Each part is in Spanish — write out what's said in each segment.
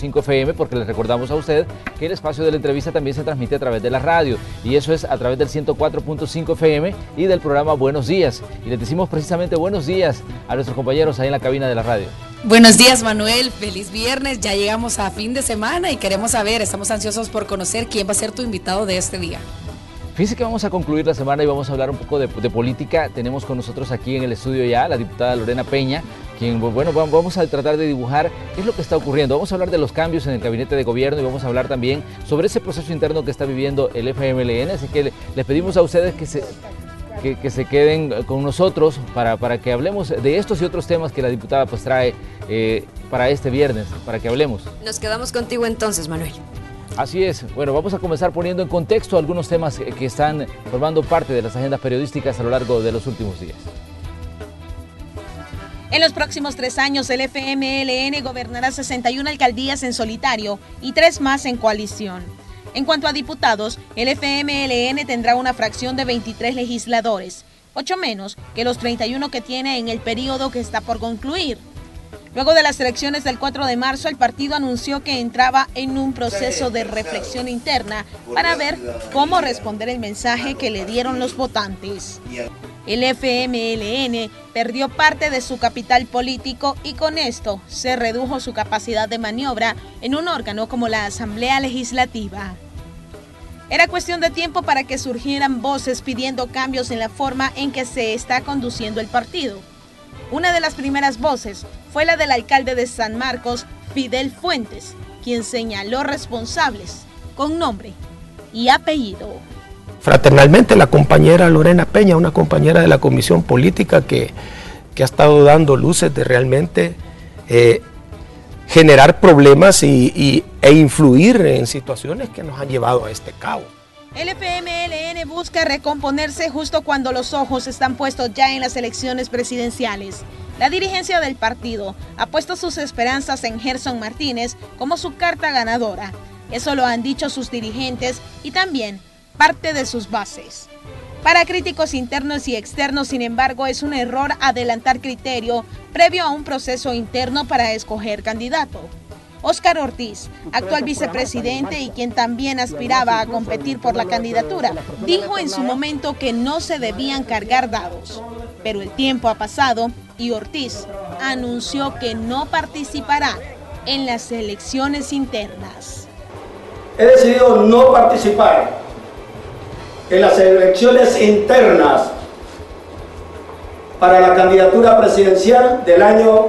104.5 FM, porque les recordamos a usted que el espacio de la entrevista también se transmite a través de la radio, y eso es a través del 104.5 FM y del programa Buenos Días. Y les decimos precisamente buenos días a nuestros compañeros ahí en la cabina de la radio. Buenos días, Manuel, feliz viernes, ya llegamos a fin de semana y queremos saber, estamos ansiosos por conocer quién va a ser tu invitado de este día. Fíjense que vamos a concluir la semana y vamos a hablar un poco de política. Tenemos con nosotros aquí en el estudio ya la diputada Lorena Peña, quien, bueno, vamos a tratar de dibujar qué es lo que está ocurriendo. Vamos a hablar de los cambios en el gabinete de gobierno y vamos a hablar también sobre ese proceso interno que está viviendo el FMLN. Así que les pedimos a ustedes que se queden con nosotros para que hablemos de estos y otros temas que la diputada pues trae para este viernes, para que hablemos. Nos quedamos contigo entonces, Manuel. Así es. Bueno, vamos a comenzar poniendo en contexto algunos temas que están formando parte de las agendas periodísticas a lo largo de los últimos días. En los próximos 3 años, el FMLN gobernará 61 alcaldías en solitario y 3 más en coalición. En cuanto a diputados, el FMLN tendrá una fracción de 23 legisladores, 8 menos que los 31 que tiene en el periodo que está por concluir. Luego de las elecciones del 4 de marzo, el partido anunció que entraba en un proceso de reflexión interna para ver cómo responder el mensaje que le dieron los votantes. El FMLN perdió parte de su capital político y con esto se redujo su capacidad de maniobra en un órgano como la Asamblea Legislativa. Era cuestión de tiempo para que surgieran voces pidiendo cambios en la forma en que se está conduciendo el partido. Una de las primeras voces fue la del alcalde de San Marcos, Fidel Fuentes, quien señaló responsables con nombre y apellido. Fraternalmente, la compañera Lorena Peña, una compañera de la Comisión Política que ha estado dando luces de realmente generar problemas e influir en situaciones que nos han llevado a este caos. El FMLN busca recomponerse justo cuando los ojos están puestos ya en las elecciones presidenciales. La dirigencia del partido ha puesto sus esperanzas en Gerson Martínez como su carta ganadora. Eso lo han dicho sus dirigentes y también parte de sus bases. Para críticos internos y externos, sin embargo, es un error adelantar criterio previo a un proceso interno para escoger candidato. Óscar Ortiz, actual vicepresidente y quien también aspiraba a competir por la candidatura, dijo en su momento que no se debían cargar dados. Pero el tiempo ha pasado y Ortiz anunció que no participará en las elecciones internas. He decidido no participar en las elecciones internas para la candidatura presidencial del año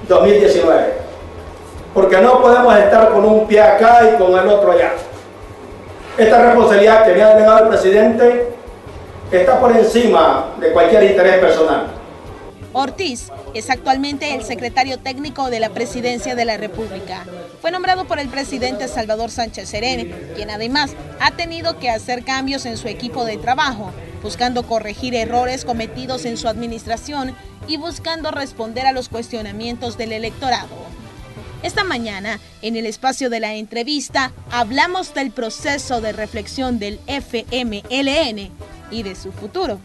2019. Porque no podemos estar con un pie acá y con el otro allá. Esta responsabilidad que me ha delegado el presidente está por encima de cualquier interés personal. Ortiz es actualmente el secretario técnico de la Presidencia de la República. Fue nombrado por el presidente Salvador Sánchez Serén, quien además ha tenido que hacer cambios en su equipo de trabajo, buscando corregir errores cometidos en su administración y buscando responder a los cuestionamientos del electorado. Esta mañana, en el espacio de la entrevista, hablamos del proceso de reflexión del FMLN y de su futuro,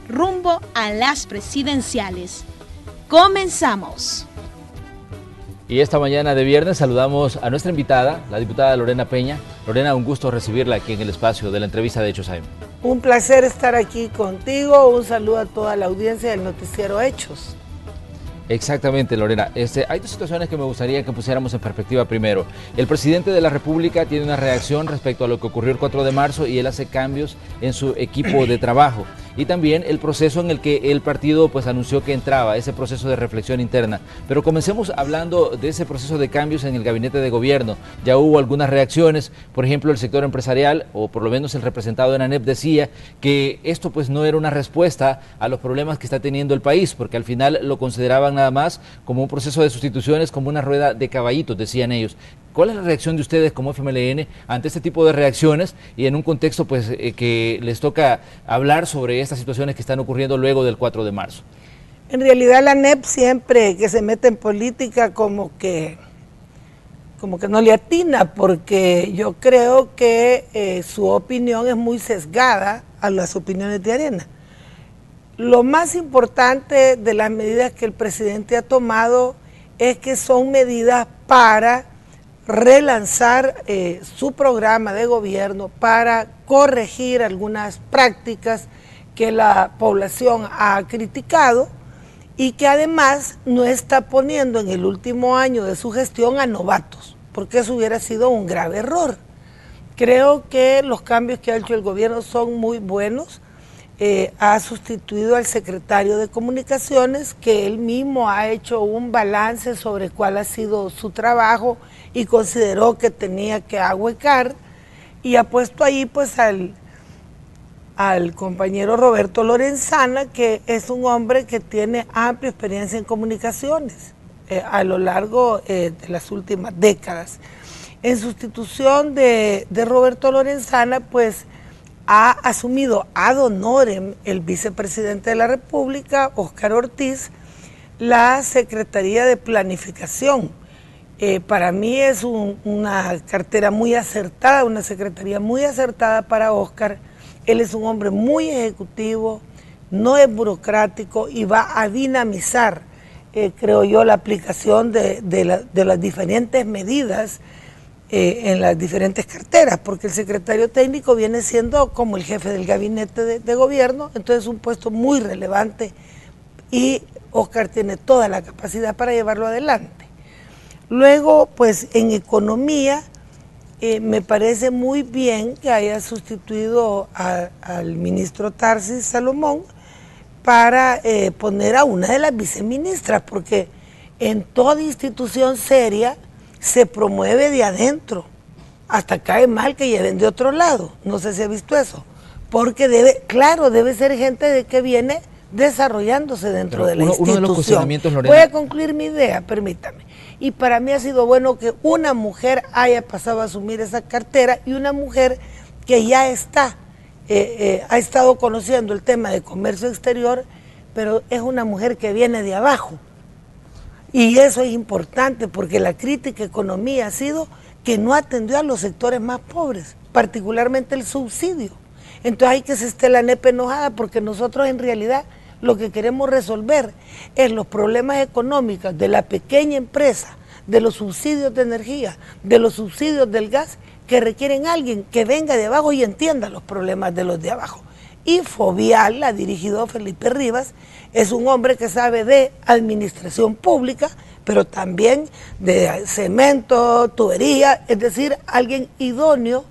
rumbo a las presidenciales. Comenzamos. Y esta mañana de viernes saludamos a nuestra invitada, la diputada Lorena Peña. Lorena, un gusto recibirla aquí en el espacio de la entrevista de Hechos AM. Un placer estar aquí contigo, un saludo a toda la audiencia del noticiero Hechos. Exactamente, Lorena. Hay dos situaciones que me gustaría que pusiéramos en perspectiva primero. El presidente de la República tiene una reacción respecto a lo que ocurrió el 4 de marzo y él hace cambios en su equipo de trabajo. Y también el proceso en el que el partido pues anunció que entraba, ese proceso de reflexión interna. Pero comencemos hablando de ese proceso de cambios en el gabinete de gobierno. Ya hubo algunas reacciones, por ejemplo, el sector empresarial, o por lo menos el representado en ANEP decía que esto pues no era una respuesta a los problemas que está teniendo el país, porque al final lo consideraban nada más como un proceso de sustituciones, como una rueda de caballitos, decían ellos. ¿Cuál es la reacción de ustedes como FMLN ante este tipo de reacciones y en un contexto pues que les toca hablar sobre estas situaciones que están ocurriendo luego del 4 de marzo? En realidad la ANEP siempre que se mete en política como que no le atina, porque yo creo que su opinión es muy sesgada a las opiniones de Arena. Lo más importante de las medidas que el presidente ha tomado es que son medidas para relanzar su programa de gobierno para corregir algunas prácticas que la población ha criticado y que además no está poniendo en el último año de su gestión a novatos, porque eso hubiera sido un grave error. Creo que los cambios que ha hecho el gobierno son muy buenos. Ha sustituido al secretario de Comunicaciones, que él mismo ha hecho un balance sobre cuál ha sido su trabajo y consideró que tenía que ahuecar, y ha puesto ahí pues al compañero Roberto Lorenzana, que es un hombre que tiene amplia experiencia en comunicaciones a lo largo de las últimas décadas. En sustitución de Roberto Lorenzana, pues ha asumido ad honorem el vicepresidente de la República, Óscar Ortiz, la Secretaría de Planificación. Para mí es una cartera muy acertada, una secretaría muy acertada para Óscar. Él es un hombre muy ejecutivo, no es burocrático y va a dinamizar, creo yo, la aplicación de las diferentes medidas en las diferentes carteras, porque el secretario técnico viene siendo como el jefe del gabinete de gobierno, entonces es un puesto muy relevante y Óscar tiene toda la capacidad para llevarlo adelante. Luego, pues en economía, me parece muy bien que haya sustituido al ministro Tarsis Salomón para poner a una de las viceministras, porque en toda institución seria se promueve de adentro, hasta cae mal que lleven de otro lado, no sé si ha visto eso, porque debe ser gente que viene desarrollándose dentro de la institución. Uno de los cuestionamientos, Lorena. Voy a concluir mi idea, permítame. Y para mí ha sido bueno que una mujer haya pasado a asumir esa cartera y una mujer que ya ha estado conociendo el tema de comercio exterior, pero es una mujer que viene de abajo. Y eso es importante porque la crítica a economía ha sido que no atendió a los sectores más pobres, particularmente el subsidio. Entonces hay que se esté la nepe enojada porque nosotros en realidad lo que queremos resolver es los problemas económicos de la pequeña empresa, de los subsidios de energía, de los subsidios del gas, que requieren a alguien que venga de abajo y entienda los problemas de los de abajo. Y Fovial, la dirigido Felipe Rivas, es un hombre que sabe de administración pública, pero también de cemento, tubería, es decir, alguien idóneo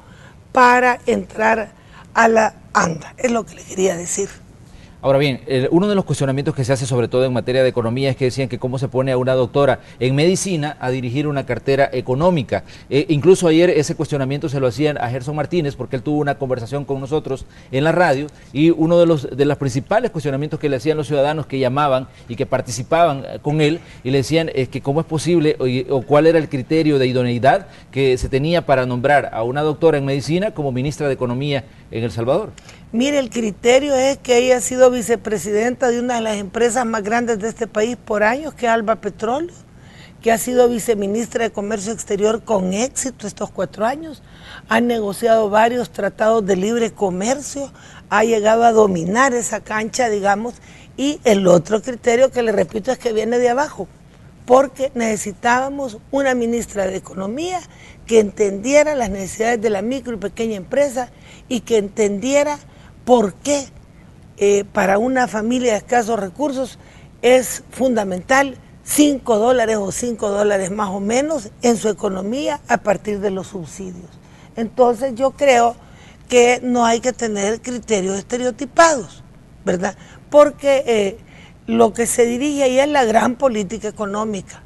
para entrar a la ANDA, es lo que le quería decir. Ahora bien, uno de los cuestionamientos que se hace sobre todo en materia de economía es que decían que cómo se pone a una doctora en medicina a dirigir una cartera económica. Incluso ayer ese cuestionamiento se lo hacían a Gerson Martínez porque él tuvo una conversación con nosotros en la radio y uno de los principales cuestionamientos que le hacían los ciudadanos que llamaban y que participaban con él y le decían que cómo es posible o cuál era el criterio de idoneidad que se tenía para nombrar a una doctora en medicina como ministra de Economía en El Salvador. Mire, el criterio es que ella ha sido vicepresidenta de una de las empresas más grandes de este país por años, que es Alba Petróleo, que ha sido viceministra de Comercio Exterior con éxito estos 4 años, ha negociado varios tratados de libre comercio, ha llegado a dominar esa cancha, digamos, y el otro criterio que le repito es que viene de abajo, porque necesitábamos una ministra de Economía que entendiera las necesidades de la micro y pequeña empresa y que entendiera por qué para una familia de escasos recursos es fundamental $5 o $5 más o menos en su economía a partir de los subsidios. Entonces yo creo que no hay que tener criterios estereotipados, ¿verdad? Porque lo que se dirige ahí es la gran política económica.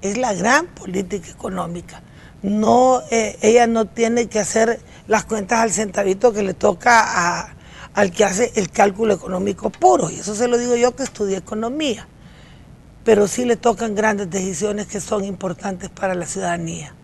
Es la gran política económica. No, ella no tiene que hacer las cuentas al centavito que le toca al que hace el cálculo económico puro. Y eso se lo digo yo que estudié economía. Pero sí le tocan grandes decisiones que son importantes para la ciudadanía.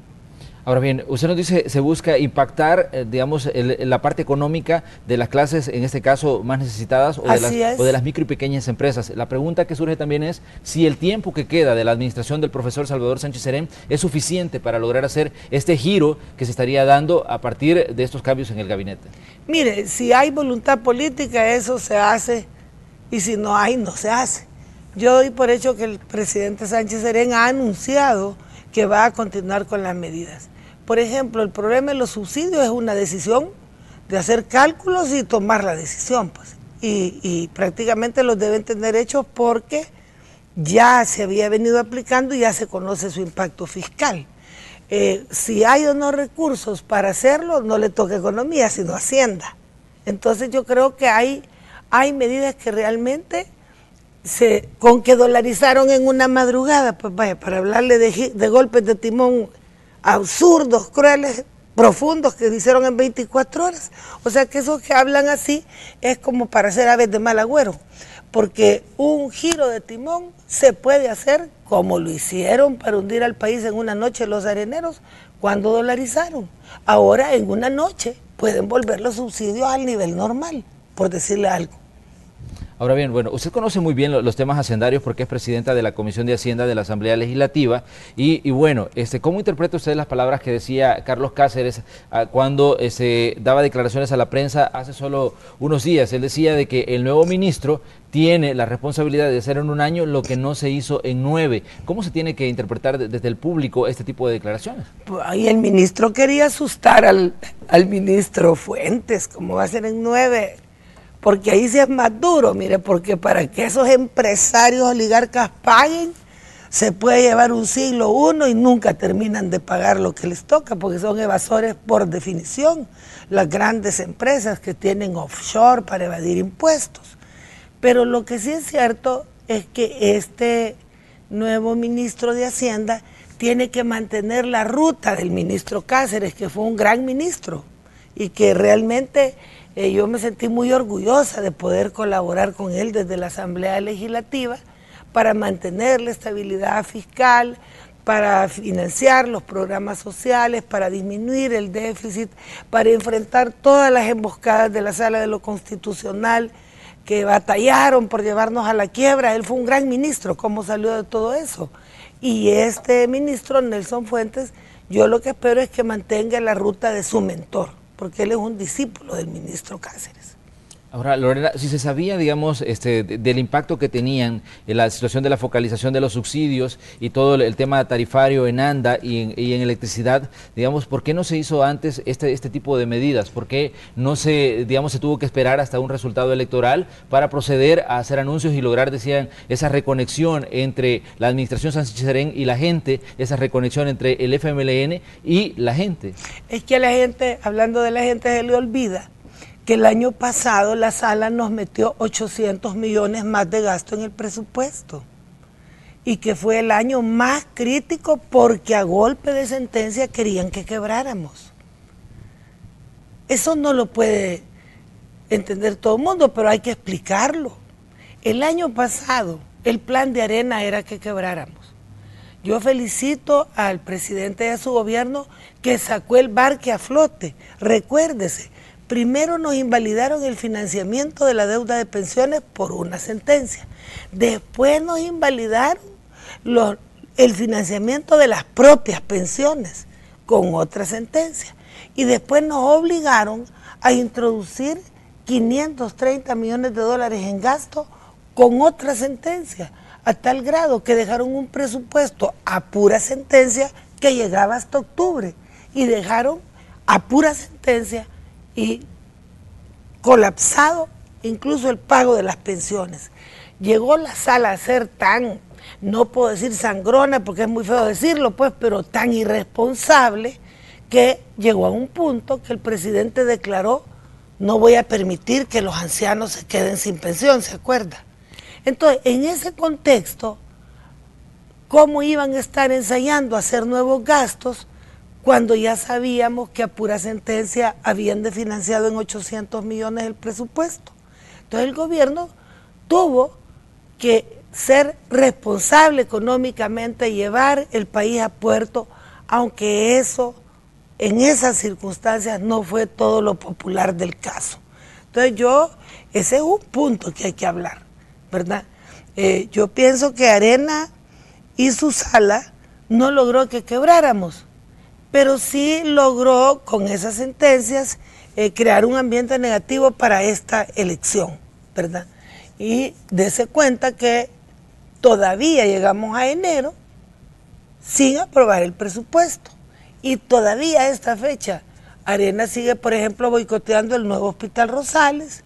Ahora bien, usted nos dice, se busca impactar, digamos, la parte económica de las clases, en este caso, más necesitadas, o de las micro y pequeñas empresas. La pregunta que surge también es si el tiempo que queda de la administración del profesor Salvador Sánchez Serén es suficiente para lograr hacer este giro que se estaría dando a partir de estos cambios en el gabinete. Mire, si hay voluntad política, eso se hace, y si no hay, no se hace. Yo doy por hecho que el presidente Sánchez Serén ha anunciado que va a continuar con las medidas. Por ejemplo, el problema de los subsidios es una decisión de hacer cálculos y tomar la decisión, pues. Y prácticamente los deben tener hechos porque ya se había venido aplicando y ya se conoce su impacto fiscal. Si hay o no recursos para hacerlo, no le toca economía, sino Hacienda. Entonces yo creo que hay medidas que realmente con que dolarizaron en una madrugada, pues vaya, para hablarle de golpes de timón absurdos, crueles, profundos que hicieron en 24 horas. O sea que esos que hablan así es como para hacer aves de mal agüero, porque un giro de timón se puede hacer como lo hicieron para hundir al país en una noche los areneros cuando dolarizaron. Ahora en una noche pueden volver los subsidios al nivel normal, por decirle algo. Ahora bien, bueno, usted conoce muy bien los temas hacendarios porque es presidenta de la Comisión de Hacienda de la Asamblea Legislativa y bueno, ¿cómo interpreta usted las palabras que decía Carlos Cáceres cuando se daba declaraciones a la prensa hace solo unos días? Él decía de que el nuevo ministro tiene la responsabilidad de hacer en un año lo que no se hizo en 9. ¿Cómo se tiene que interpretar desde el público este tipo de declaraciones? Pues ahí el ministro quería asustar al ministro Fuentes, como va a ser en 9. Porque ahí sí es más duro, mire, porque para que esos empresarios oligarcas paguen, se puede llevar un siglo uno y nunca terminan de pagar lo que les toca, porque son evasores por definición, las grandes empresas que tienen offshore para evadir impuestos. Pero lo que sí es cierto es que este nuevo ministro de Hacienda tiene que mantener la ruta del ministro Cáceres, que fue un gran ministro y que realmente yo me sentí muy orgullosa de poder colaborar con él desde la Asamblea Legislativa para mantener la estabilidad fiscal, para financiar los programas sociales, para disminuir el déficit, para enfrentar todas las emboscadas de la Sala de lo Constitucional que batallaron por llevarnos a la quiebra. Él fue un gran ministro, ¿cómo salió de todo eso? Y este ministro, Nelson Fuentes, yo lo que espero es que mantenga la ruta de su mentor, porque él es un discípulo del ministro Cáceres. Ahora, Lorena, si se sabía, digamos, del impacto que tenían en la situación de la focalización de los subsidios y todo el tema tarifario en ANDA y en electricidad, digamos, ¿por qué no se hizo antes este tipo de medidas? ¿Por qué no se tuvo que esperar hasta un resultado electoral para proceder a hacer anuncios y lograr, decían, esa reconexión entre la administración Sánchez Serén y la gente, esa reconexión entre el FMLN y la gente? Es que a la gente, hablando de la gente, se le olvida que el año pasado la Sala nos metió 800 millones más de gasto en el presupuesto y que fue el año más crítico porque a golpe de sentencia querían que quebráramos. Eso no lo puede entender todo el mundo, pero hay que explicarlo. El año pasado el plan de Arena era que quebráramos. Yo felicito al presidente de su gobierno que sacó el barque a flote. Recuérdese, primero nos invalidaron el financiamiento de la deuda de pensiones por una sentencia. Después nos invalidaron el financiamiento de las propias pensiones con otra sentencia. Y después nos obligaron a introducir 530 millones de dólares en gasto con otra sentencia, a tal grado que dejaron un presupuesto a pura sentencia que llegaba hasta octubre y dejaron a pura sentencia y colapsado incluso el pago de las pensiones. Llegó la Sala a ser tan, no puedo decir sangrona porque es muy feo decirlo, pues, pero tan irresponsable que llegó a un punto que el presidente declaró: no voy a permitir que los ancianos se queden sin pensión, ¿se acuerda? Entonces, en ese contexto, ¿cómo iban a estar ensayando a hacer nuevos gastos cuando ya sabíamos que a pura sentencia habían desfinanciado en 800 millones el presupuesto? Entonces el gobierno tuvo que ser responsable económicamente, llevar el país a puerto, aunque eso, en esas circunstancias, no fue todo lo popular del caso. Entonces ese es un punto que hay que hablar, ¿verdad? Yo pienso que Arena y su Sala no logró que quebráramos, pero sí logró con esas sentencias crear un ambiente negativo para esta elección, ¿verdad? Y dése cuenta que todavía llegamos a enero sin aprobar el presupuesto. Y todavía a esta fecha, Arena sigue, por ejemplo, boicoteando el nuevo Hospital Rosales,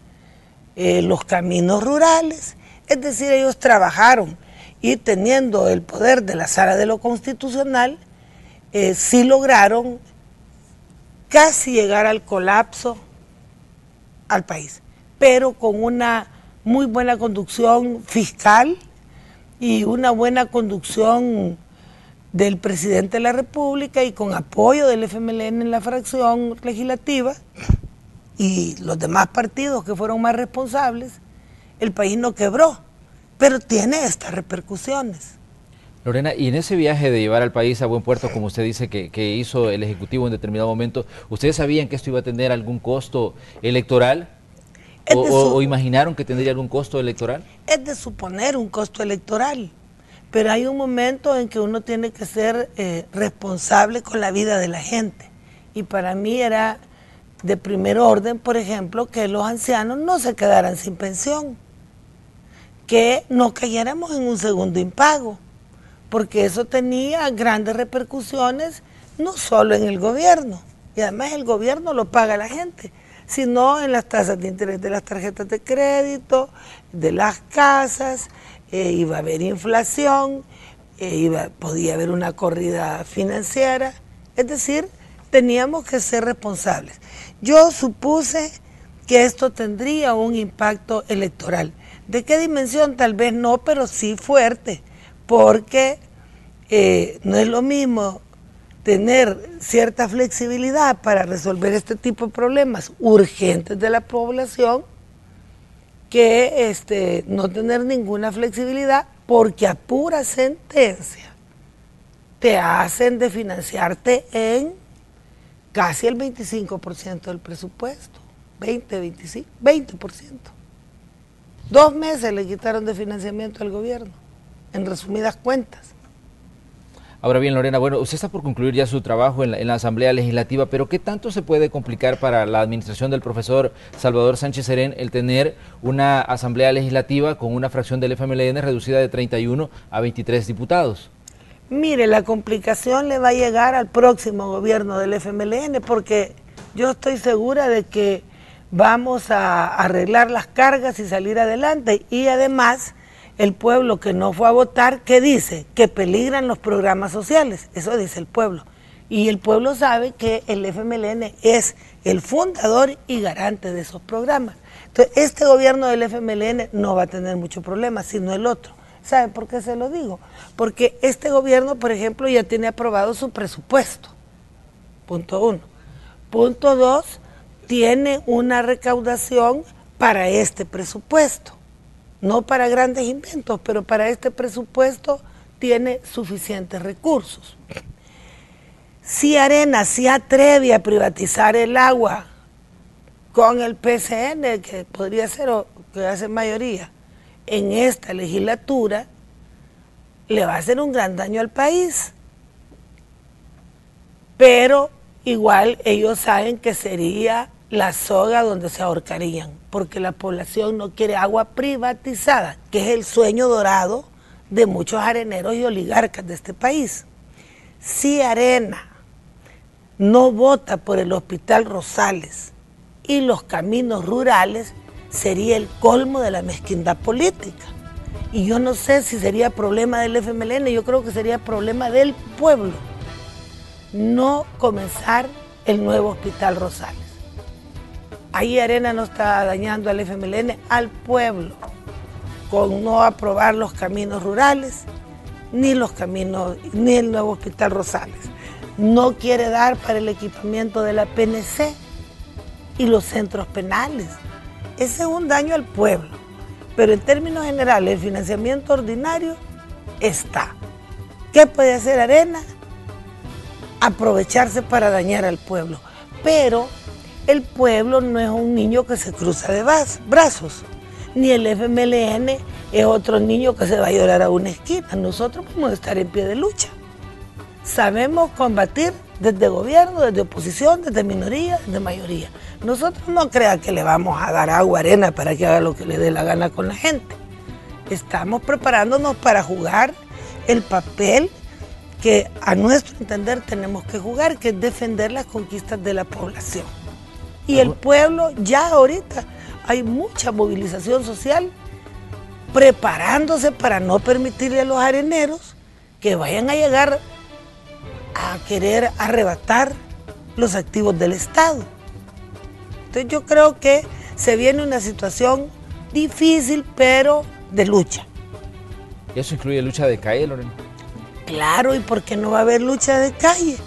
los caminos rurales. Es decir, ellos trabajaron y teniendo el poder de la Sala de lo Constitucional, sí lograron casi llegar al colapso al país, pero con una muy buena conducción fiscal y una buena conducción del presidente de la República y con apoyo del FMLN en la fracción legislativa y los demás partidos que fueron más responsables, el país no quebró, pero tiene estas repercusiones. Lorena, y en ese viaje de llevar al país a buen puerto, como usted dice que hizo el Ejecutivo en determinado momento, ¿ustedes sabían que esto iba a tener algún costo electoral? ¿O imaginaron que tendría algún costo electoral? Es de suponer un costo electoral, pero hay un momento en que uno tiene que ser responsable con la vida de la gente. Y para mí era de primer orden, por ejemplo, que los ancianos no se quedaran sin pensión, que no cayéramos en un segundo impago, porque eso tenía grandes repercusiones, no solo en el gobierno, y además el gobierno lo paga la gente, sino en las tasas de interés de las tarjetas de crédito, de las casas, iba a haber inflación, podía haber una corrida financiera, es decir, teníamos que ser responsables. Yo supuse que esto tendría un impacto electoral. ¿De qué dimensión? Tal vez no, pero sí fuerte, porque no es lo mismo tener cierta flexibilidad para resolver este tipo de problemas urgentes de la población que no tener ninguna flexibilidad, porque a pura sentencia te hacen de financiarte en casi el 25% del presupuesto, 20%. 2 meses le quitaron de financiamiento al gobierno, en resumidas cuentas. Ahora bien, Lorena, bueno, usted está por concluir ya su trabajo en la Asamblea Legislativa, pero ¿qué tanto se puede complicar para la administración del profesor Salvador Sánchez Serén el tener una Asamblea Legislativa con una fracción del FMLN reducida de 31 a 23 diputados? Mire, la complicación le va a llegar al próximo gobierno del FMLN, porque yo estoy segura de que vamos a arreglar las cargas y salir adelante, y además el pueblo que no fue a votar, ¿qué dice? Que peligran los programas sociales, eso dice el pueblo. Y el pueblo sabe que el FMLN es el fundador y garante de esos programas. Entonces, este gobierno del FMLN no va a tener mucho problema, sino el otro. ¿Saben por qué se lo digo? Porque este gobierno, por ejemplo, ya tiene aprobado su presupuesto. Punto 1. Punto 2, tiene una recaudación para este presupuesto. No para grandes inventos, pero para este presupuesto tiene suficientes recursos. Si Arena se atreve a privatizar el agua con el PCN, que podría ser o que hace mayoría, en esta legislatura, le va a hacer un gran daño al país. Pero igual ellos saben que sería la soga donde se ahorcarían, porque la población no quiere agua privatizada, que es el sueño dorado de muchos areneros y oligarcas de este país. Si Arena no vota por el Hospital Rosales y los caminos rurales, sería el colmo de la mezquindad política. Y yo no sé si sería problema del FMLN, yo creo que sería problema del pueblo no comenzar el nuevo Hospital Rosales. Ahí Arena no está dañando al FMLN, al pueblo, con no aprobar los caminos rurales, ni el nuevo Hospital Rosales. No quiere dar para el equipamiento de la PNC y los centros penales. Ese es un daño al pueblo. Pero en términos generales, el financiamiento ordinario está. ¿Qué puede hacer Arena? Aprovecharse para dañar al pueblo. Pero el pueblo no es un niño que se cruza de brazos, ni el FMLN es otro niño que se va a llorar a una esquina. Nosotros vamos a estar en pie de lucha. Sabemos combatir desde gobierno, desde oposición, desde minoría, desde mayoría. Nosotros no crean que le vamos a dar agua a Arena para que haga lo que le dé la gana con la gente. Estamos preparándonos para jugar el papel que a nuestro entender tenemos que jugar, que es defender las conquistas de la población. Y el pueblo ya ahorita hay mucha movilización social preparándose para no permitirle a los areneros que vayan a llegar a querer arrebatar los activos del Estado. Entonces yo creo que se viene una situación difícil, pero de lucha. ¿Y eso incluye lucha de calle, Lorena? Claro, ¿y por qué no va a haber lucha de calle?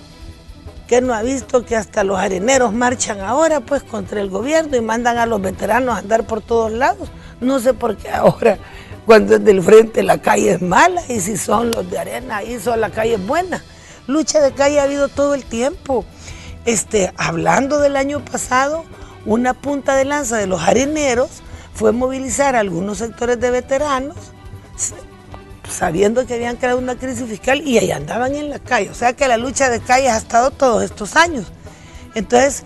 ¿Qué no ha visto que hasta los areneros marchan ahora pues contra el gobierno y mandan a los veteranos a andar por todos lados? No sé por qué ahora, cuando es del frente, la calle es mala, y si son los de arena, ahí son la calle es buena. Lucha de calle ha habido todo el tiempo. Hablando del año pasado, una punta de lanza de los areneros fue movilizar a algunos sectores de veteranos, sabiendo que habían creado una crisis fiscal, y ahí andaban en la calle. O sea que la lucha de calle ha estado todos estos años. Entonces,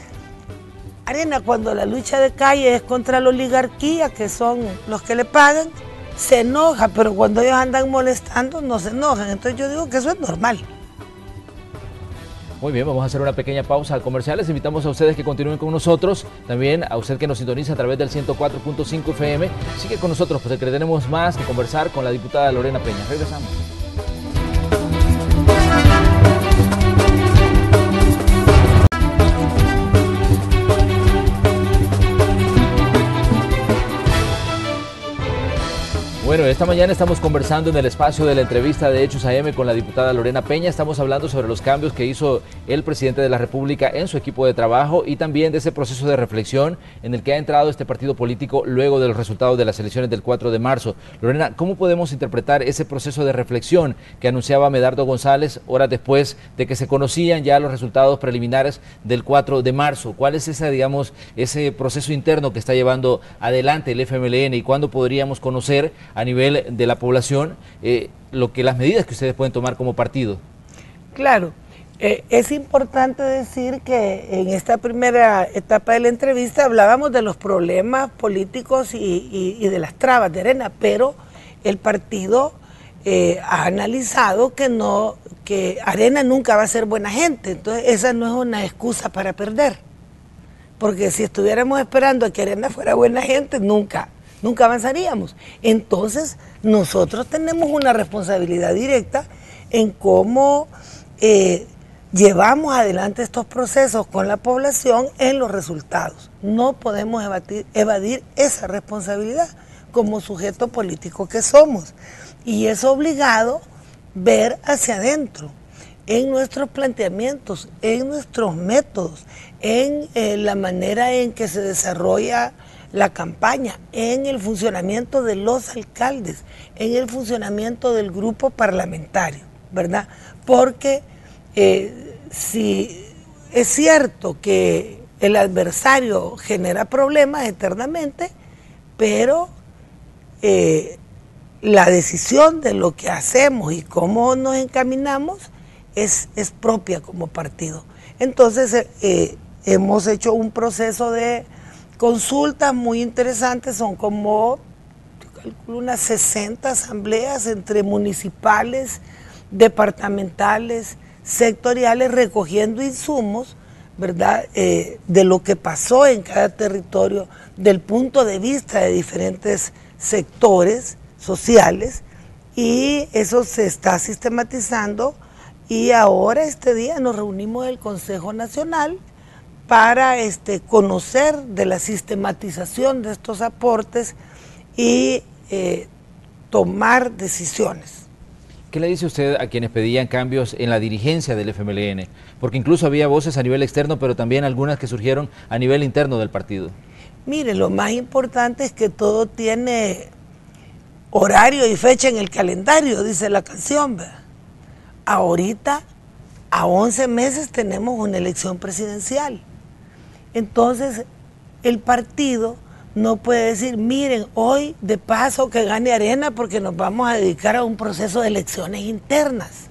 Arena, cuando la lucha de calle es contra la oligarquía, que son los que le pagan, se enoja, pero cuando ellos andan molestando no se enojan. Entonces yo digo que eso es normal. Muy bien, vamos a hacer una pequeña pausa comercial. Les invitamos a ustedes que continúen con nosotros. También a usted que nos sintoniza a través del 104.5 FM. Sigue con nosotros, pues que tenemos más que conversar con la diputada Lorena Peña. Regresamos. Bueno, esta mañana estamos conversando en el espacio de la entrevista de Hechos AM con la diputada Lorena Peña. Estamos hablando sobre los cambios que hizo el presidente de la República en su equipo de trabajo y también de ese proceso de reflexión en el que ha entrado este partido político luego de los resultados de las elecciones del 4 de marzo. Lorena, ¿cómo podemos interpretar ese proceso de reflexión que anunciaba Medardo González horas después de que se conocían ya los resultados preliminares del 4 de marzo? ¿Cuál es ese proceso interno que está llevando adelante el FMLN y cuándo podríamos conocer a nivel de la población las medidas que ustedes pueden tomar como partido? Claro, es importante decir que en esta primera etapa de la entrevista hablábamos de los problemas políticos y de las trabas de Arena, pero el partido ha analizado que Arena nunca va a ser buena gente, entonces esa no es una excusa para perder, porque si estuviéramos esperando a que Arena fuera buena gente, nunca avanzaríamos. Entonces, nosotros tenemos una responsabilidad directa en cómo llevamos adelante estos procesos con la población en los resultados. No podemos evadir esa responsabilidad como sujeto político que somos. Y es obligado ver hacia adentro, en nuestros planteamientos, en nuestros métodos, en la manera en que se desarrolla la campaña, en el funcionamiento de los alcaldes, en el funcionamiento del grupo parlamentario, ¿verdad? Porque si es cierto que el adversario genera problemas eternamente, pero la decisión de lo que hacemos y cómo nos encaminamos es propia como partido. Entonces hemos hecho un proceso de consultas muy interesantes, son como, yo calculo, unas 60 asambleas entre municipales, departamentales, sectoriales, recogiendo insumos, ¿verdad?, de lo que pasó en cada territorio, del punto de vista de diferentes sectores sociales, y eso se está sistematizando, y ahora este día nos reunimos en el Consejo Nacional para conocer de la sistematización de estos aportes y tomar decisiones. ¿Qué le dice usted a quienes pedían cambios en la dirigencia del FMLN? Porque incluso había voces a nivel externo, pero también algunas que surgieron a nivel interno del partido. Mire, lo más importante es que todo tiene horario y fecha en el calendario, dice la canción, ¿verdad? Ahorita, a 11 meses, tenemos una elección presidencial. Entonces, el partido no puede decir, miren, hoy de paso que gane Arena porque nos vamos a dedicar a un proceso de elecciones internas.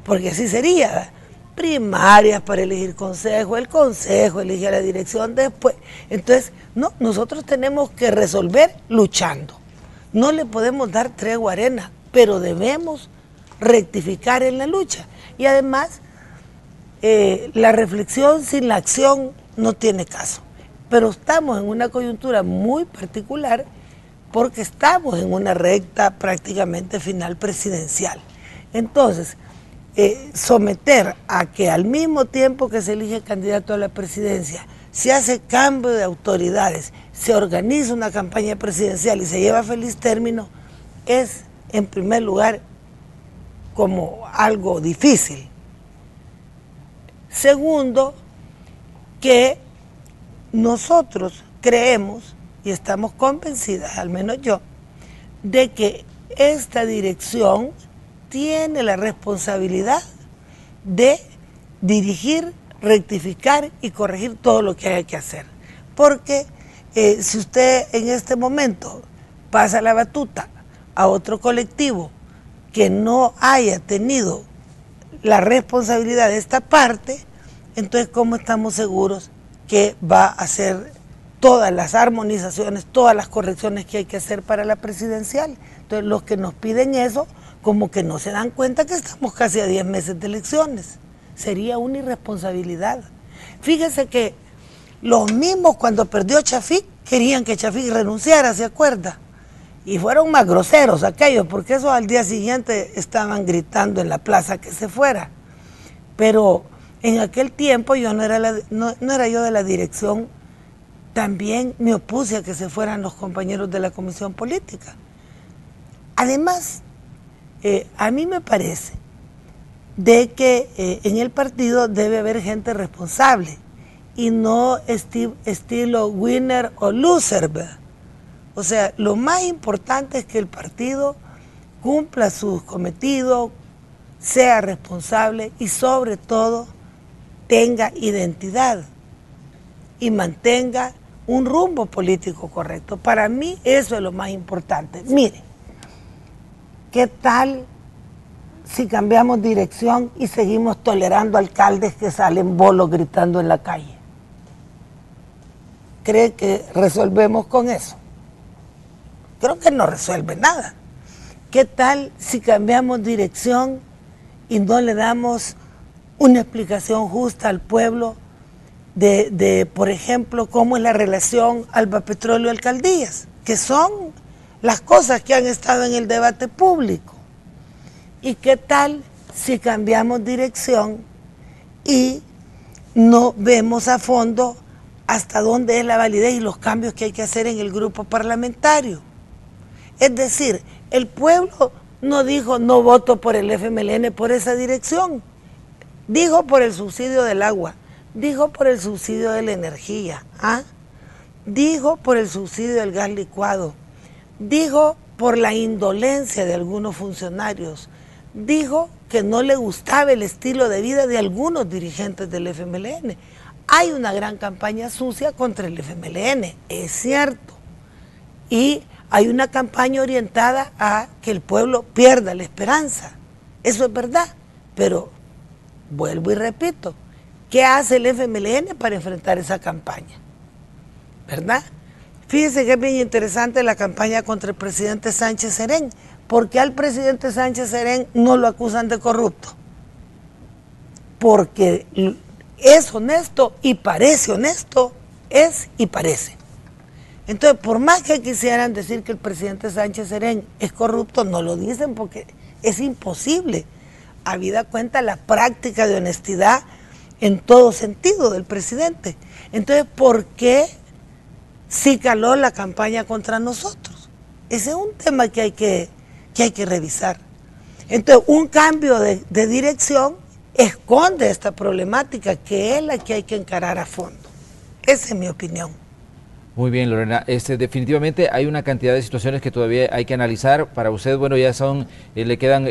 Porque así sería, ¿verdad? Primarias para elegir consejo, el consejo elige a la dirección después. Entonces, no, nosotros tenemos que resolver luchando. No le podemos dar tregua a Arena, pero debemos rectificar en la lucha. Y además, la reflexión sin la acción no tiene caso. Pero estamos en una coyuntura muy particular porque estamos en una recta prácticamente final presidencial. Entonces, someter a que al mismo tiempo que se elige candidato a la presidencia, se hace cambio de autoridades, se organiza una campaña presidencial y se lleva a feliz término, es en primer lugar como algo difícil. Segundo, que nosotros creemos y estamos convencidas, al menos yo, de que esta dirección tiene la responsabilidad de dirigir, rectificar y corregir todo lo que haya que hacer. Porque si usted en este momento pasa la batuta a otro colectivo que no haya tenido la responsabilidad de esta parte, entonces ¿cómo estamos seguros que va a hacer todas las armonizaciones, todas las correcciones que hay que hacer para la presidencial? Entonces los que nos piden eso, como que no se dan cuenta que estamos casi a 10 meses de elecciones. Sería una irresponsabilidad. Fíjese que los mismos cuando perdió Chafik querían que Chafik renunciara, ¿se acuerda? Y fueron más groseros aquellos, porque eso al día siguiente estaban gritando en la plaza que se fuera. Pero en aquel tiempo yo no era yo de la dirección, también me opuse a que se fueran los compañeros de la comisión política. Además, a mí me parece de que en el partido debe haber gente responsable y no estilo winner o loser. O sea, lo más importante es que el partido cumpla sus cometidos, sea responsable y sobre todo tenga identidad y mantenga un rumbo político correcto. Para mí eso es lo más importante. Mire, ¿qué tal si cambiamos dirección y seguimos tolerando alcaldes que salen bolos gritando en la calle? ¿Cree que resolvemos con eso? Creo que no resuelve nada. ¿Qué tal si cambiamos dirección y no le damos una explicación justa al pueblo de por ejemplo, cómo es la relación Alba Petróleo Alcaldías, que son las cosas que han estado en el debate público? ¿Y qué tal si cambiamos dirección y no vemos a fondo hasta dónde es la validez y los cambios que hay que hacer en el grupo parlamentario? Es decir, el pueblo no dijo no voto por el FMLN por esa dirección, dijo por el subsidio del agua, dijo por el subsidio de la energía, dijo por el subsidio del gas licuado, dijo por la indolencia de algunos funcionarios, dijo que no le gustaba el estilo de vida de algunos dirigentes del FMLN. Hay una gran campaña sucia contra el FMLN, es cierto, y hay una campaña orientada a que el pueblo pierda la esperanza, eso es verdad, pero vuelvo y repito, ¿qué hace el FMLN para enfrentar esa campaña? ¿Verdad? Fíjense que es bien interesante la campaña contra el presidente Sánchez Serén. ¿Por qué al presidente Sánchez Serén no lo acusan de corrupto? Porque es honesto y parece honesto, es y parece. Entonces, por más que quisieran decir que el presidente Sánchez Serén es corrupto, no lo dicen porque es imposible, habida cuenta la práctica de honestidad en todo sentido del presidente. Entonces, ¿por qué sí caló la campaña contra nosotros? Ese es un tema que hay que revisar. Entonces, un cambio de dirección esconde esta problemática que es la que hay que encarar a fondo. Esa es mi opinión. Muy bien, Lorena. Definitivamente hay una cantidad de situaciones que todavía hay que analizar. Para usted, bueno, ya le quedan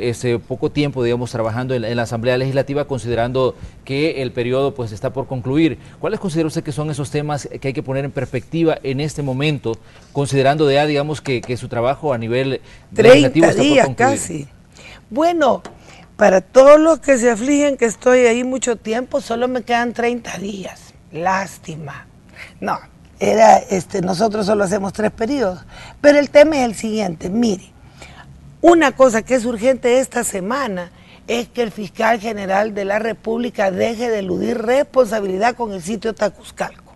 poco tiempo, digamos, trabajando en la Asamblea Legislativa, considerando que el periodo pues está por concluir. ¿Cuáles considera usted que son esos temas que hay que poner en perspectiva en este momento, considerando ya, digamos, que su trabajo a nivel legislativo está por concluir? 30 días casi. Bueno, para todos los que se afligen que estoy ahí mucho tiempo, solo me quedan 30 días. Lástima. No. Nosotros solo hacemos 3 periodos, pero el tema es el siguiente, mire, Una cosa que es urgente esta semana es que el fiscal general de la República deje de eludir responsabilidad con el sitio Tacuzcalco.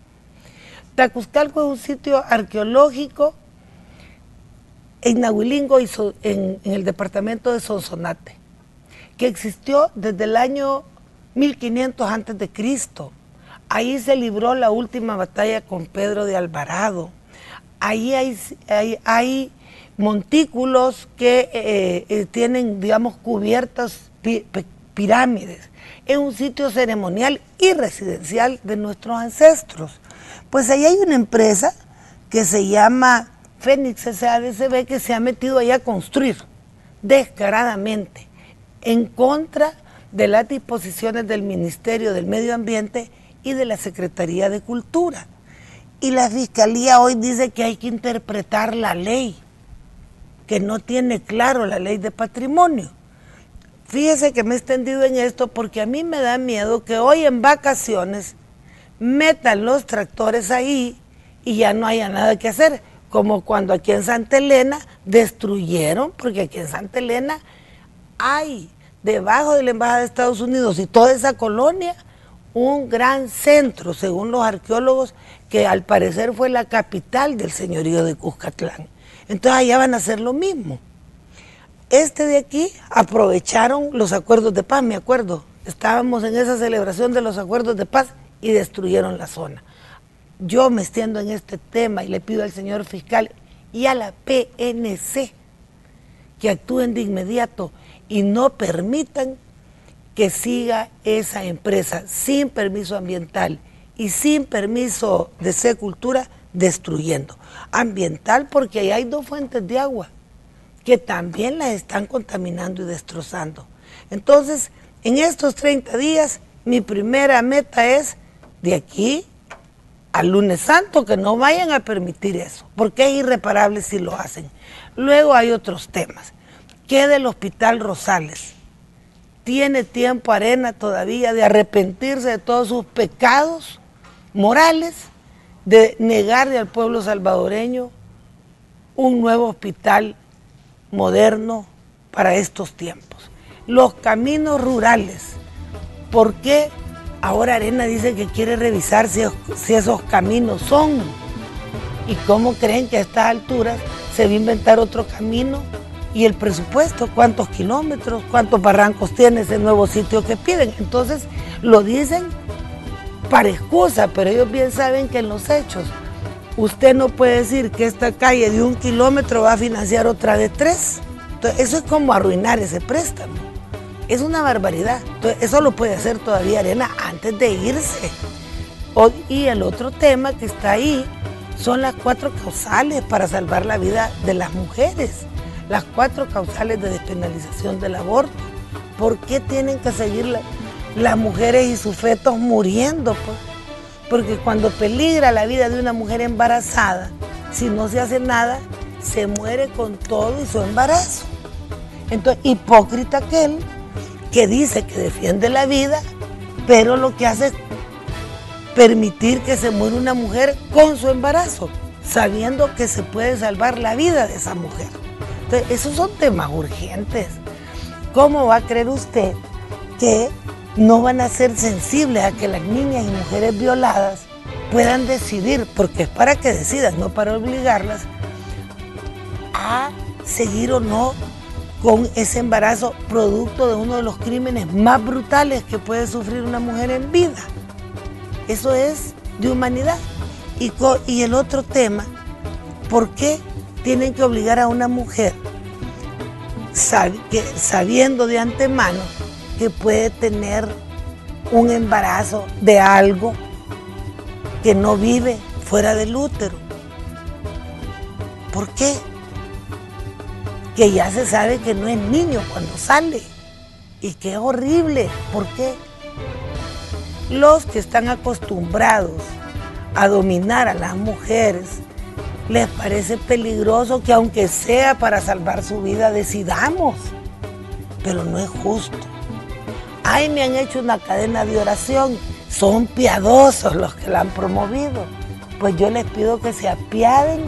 Tacuzcalco es un sitio arqueológico en Nahuilingo y en el departamento de Sonsonate, que existió desde el año 1500 a.C. Ahí se libró la última batalla con Pedro de Alvarado. Ahí hay montículos que tienen, digamos, cubiertas pirámides. Es un sitio ceremonial y residencial de nuestros ancestros. Pues ahí hay una empresa que se llama Fénix SADCB que se ha metido ahí a construir descaradamente en contra de las disposiciones del Ministerio del Medio Ambiente y de la Secretaría de Cultura. Y la Fiscalía hoy dice que hay que interpretar la ley, que no tiene claro la ley de patrimonio. Fíjese que me he extendido en esto porque a mí me da miedo que hoy en vacaciones metan los tractores ahí y ya no haya nada que hacer, como cuando aquí en Santa Elena destruyeron, porque aquí en Santa Elena hay, debajo de la Embajada de Estados Unidos y toda esa colonia, un gran centro, según los arqueólogos, que al parecer fue la capital del señorío de Cuscatlán. Entonces allá van a hacer lo mismo. De aquí aprovecharon los acuerdos de paz, me acuerdo. Estábamos en esa celebración de los acuerdos de paz y destruyeron la zona. Yo me extiendo en este tema y le pido al señor fiscal y a la PNC que actúen de inmediato y no permitan que siga esa empresa sin permiso ambiental y sin permiso de Secultura destruyendo. Ambiental porque ahí hay 2 fuentes de agua que también las están contaminando y destrozando. Entonces, en estos 30 días, mi primera meta es de aquí al lunes santo que no vayan a permitir eso, porque es irreparable si lo hacen. Luego hay otros temas. ¿Qué del Hospital Rosales? ¿Tiene tiempo Arena todavía de arrepentirse de todos sus pecados morales, de negarle al pueblo salvadoreño un nuevo hospital moderno para estos tiempos? Los caminos rurales, ¿por qué ahora Arena dice que quiere revisar si esos caminos son? ¿Y cómo creen que a estas alturas se va a inventar otro camino? ¿Y el presupuesto? ¿Cuántos kilómetros? ¿Cuántos barrancos tiene ese nuevo sitio que piden? Entonces lo dicen para excusa, pero ellos bien saben que en los hechos usted no puede decir que esta calle de 1 kilómetro va a financiar otra de 3. Entonces, eso es como arruinar ese préstamo. Es una barbaridad. Entonces, eso lo puede hacer todavía Arena antes de irse. Y el otro tema que está ahí son las 4 causales para salvar la vida de las mujeres. Las 4 causales de despenalización del aborto. ¿Por qué tienen que seguir las mujeres y sus fetos muriendo? Pues? Porque cuando peligra la vida de una mujer embarazada, si no se hace nada, se muere con todo y su embarazo. Entonces, hipócrita aquel que dice que defiende la vida, pero lo que hace es permitir que se muera una mujer con su embarazo, sabiendo que se puede salvar la vida de esa mujer. Entonces, esos son temas urgentes. ¿Cómo va a creer usted que no van a ser sensibles a que las niñas y mujeres violadas puedan decidir, porque es para que decidan, no para obligarlas a seguir o no con ese embarazo producto de uno de los crímenes más brutales que puede sufrir una mujer en vida? Eso es de humanidad. Y el otro tema, ¿por qué tienen que obligar a una mujer sabiendo de antemano que puede tener un embarazo de algo que no vive fuera del útero? ¿Por qué? Que ya se sabe que no es niño cuando sale y que es horrible. ¿Por qué? Los que están acostumbrados a dominar a las mujeres les parece peligroso que aunque sea para salvar su vida decidamos, pero no es justo. Ay, me han hecho una cadena de oración, son piadosos los que la han promovido. Pues yo les pido que se apiaden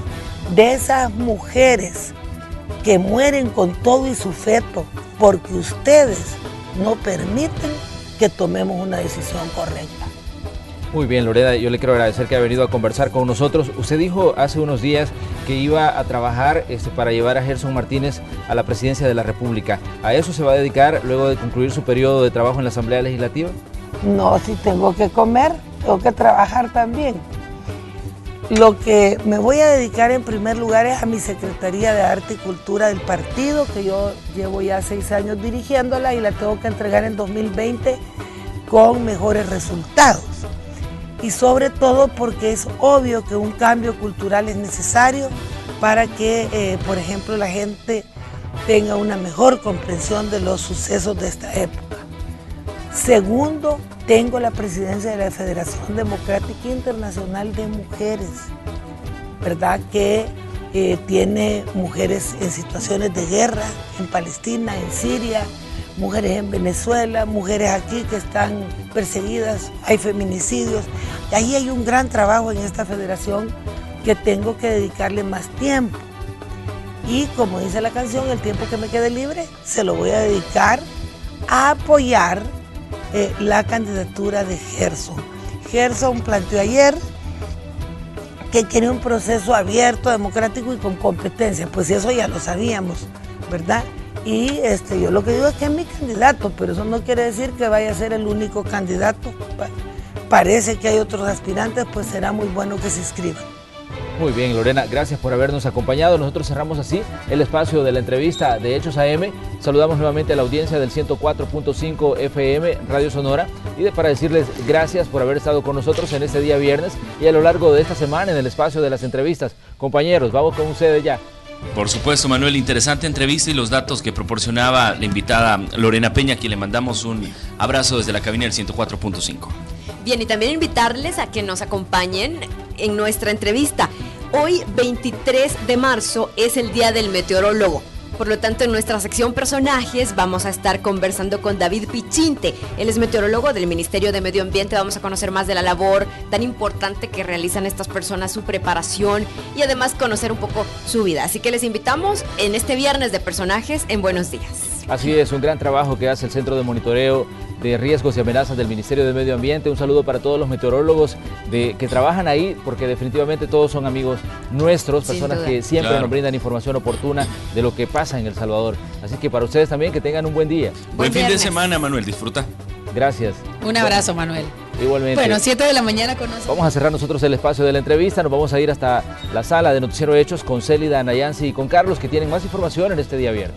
de esas mujeres que mueren con todo y su feto porque ustedes no permiten que tomemos una decisión correcta. Muy bien, Lorena, yo le quiero agradecer que haya venido a conversar con nosotros. Usted dijo hace unos días que iba a trabajar para llevar a Gerson Martínez a la presidencia de la República. ¿A eso se va a dedicar luego de concluir su periodo de trabajo en la Asamblea Legislativa? No, si tengo que comer, tengo que trabajar también. Lo que me voy a dedicar en primer lugar es a mi Secretaría de Arte y Cultura del partido, que yo llevo ya 6 años dirigiéndola y la tengo que entregar en 2020 con mejores resultados. Y sobre todo porque es obvio que un cambio cultural es necesario para que, por ejemplo, la gente tenga una mejor comprensión de los sucesos de esta época. Segundo, tengo la presidencia de la Federación Democrática Internacional de Mujeres, ¿verdad? Que tiene mujeres en situaciones de guerra, en Palestina, en Siria, mujeres en Venezuela, mujeres aquí que están perseguidas, hay feminicidios. Y ahí hay un gran trabajo en esta federación que tengo que dedicarle más tiempo. Y como dice la canción, el tiempo que me quede libre se lo voy a dedicar a apoyar la candidatura de Gerson. Gerson planteó ayer que quería un proceso abierto, democrático y con competencia. Pues eso ya lo sabíamos, ¿verdad? Y yo lo que digo es que es mi candidato, pero eso no quiere decir que vaya a ser el único candidato. Parece que hay otros aspirantes, pues será muy bueno que se inscriban. Muy bien, Lorena, gracias por habernos acompañado. Nosotros cerramos así el espacio de la entrevista de Hechos AM. Saludamos nuevamente a la audiencia del 104.5 FM Radio Sonora y para decirles gracias por haber estado con nosotros en este día viernes y a lo largo de esta semana en el espacio de las entrevistas. Compañeros, vamos con ustedes ya. Por supuesto, Manuel, interesante entrevista y los datos que proporcionaba la invitada Lorena Peña, a quien le mandamos un abrazo desde la cabina del 104.5. Bien, y también invitarles a que nos acompañen en nuestra entrevista. Hoy, 23 de marzo, es el Día del Meteorólogo. Por lo tanto, en nuestra sección personajes vamos a estar conversando con David Pichinte. Él es meteorólogo del Ministerio de Medio Ambiente. Vamos a conocer más de la labor tan importante que realizan estas personas, su preparación y además conocer un poco su vida. Así que les invitamos en este viernes de personajes en Buenos Días. Así es, un gran trabajo que hace el Centro de Monitoreo de Riesgos y Amenazas del Ministerio de Medio Ambiente. Un saludo para todos los meteorólogos que trabajan ahí, porque definitivamente todos son amigos nuestros, personas que siempre nos brindan información oportuna de lo que pasa en El Salvador. Así que para ustedes también que tengan un buen día. Buen fin de semana, Manuel, disfruta. Gracias. Un abrazo, Manuel. Igualmente. Bueno, 7 de la mañana con nosotros. Vamos a cerrar nosotros el espacio de la entrevista. Nos vamos a ir hasta la sala de Noticiero Hechos con Célida, Nayansi y con Carlos, que tienen más información en este día viernes.